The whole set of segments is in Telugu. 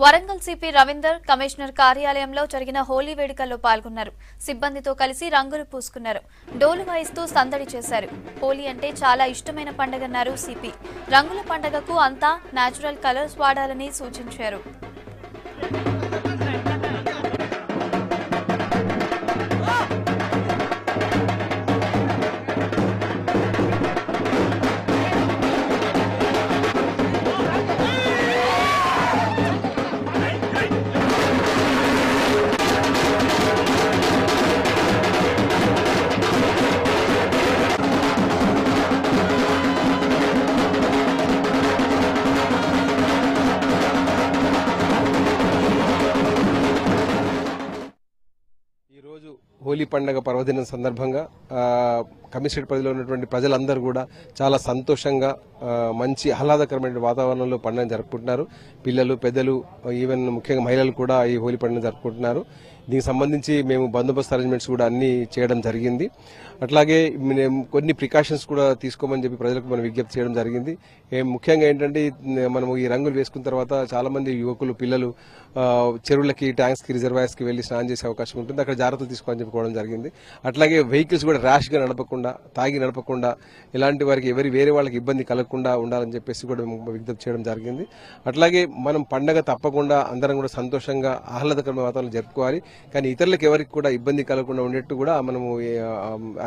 వరంగల్ సిపి రవీందర్ కమిషనర్ కార్యాలయంలో జరిగిన హోలీ వేడుకల్లో పాల్గొన్నారు. సిబ్బందితో కలిసి రంగులు పూసుకున్నారు. డోలు వాయిస్తూ సందడి చేశారు. హోలీ అంటే చాలా ఇష్టమైన పండుగన్నారు సిపి. రంగుల పండుగకు అంతా నేచురల్ కలర్స్ వాడాలని సూచించారు. హోలీ పండుగ పర్వదినం సందర్భంగా కమిషనరేట్ పరిధిలో ఉన్నటువంటి ప్రజలందరూ కూడా చాలా సంతోషంగా మంచి ఆహ్లాదకరమైన వాతావరణంలో పండుగ జరుపుకుంటున్నారు. పిల్లలు, పెద్దలు, ఈవెన్ ముఖ్యంగా మహిళలు కూడా ఈ హోలీ పండుగ జరుపుకుంటున్నారు. దీనికి సంబంధించి మేము బందోబస్తు అరేంజ్మెంట్స్ కూడా అన్ని చేయడం జరిగింది. అట్లాగే కొన్ని ప్రికాషన్స్ కూడా తీసుకోమని చెప్పి ప్రజలకు మనం విజ్ఞప్తి చేయడం జరిగింది. ముఖ్యంగా ఏంటంటే మనము ఈ రంగులు వేసుకున్న తర్వాత చాలా మంది యువకులు, పిల్లలు చెరువులకి, ట్యాంక్స్ కి, రిజర్వాయర్స్ కి వెళ్లి స్నానం చేసే అవకాశం ఉంటుంది. అక్కడ జాగ్రత్తలు తీసుకోవాలని చెప్పుకోవడం జరిగింది. అట్లాగే వెహికల్స్ కూడా ర్యాష్ గా నడపకుండా, తాగి నడపకుండా, ఇలాంటి వారికి వేరే వాళ్ళకి ఇబ్బంది కలగకుండా ఉండాలని చెప్పేసి కూడా విజ్ఞప్తి చేయడం జరిగింది. అట్లాగే మనం పండగ తప్పకుండా అందరం కూడా సంతోషంగా ఆహ్లాదకరమైన వాతావరణం జరుపుకోవాలి. కానీ ఇతరులకు ఎవరికి కూడా ఇబ్బంది కలగకుండా ఉండేట్టు కూడా మనము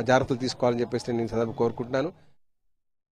జాగ్రత్తలు తీసుకోవాలని చెప్పేసి నేను సందర్భంగా కోరుకుంటున్నాను.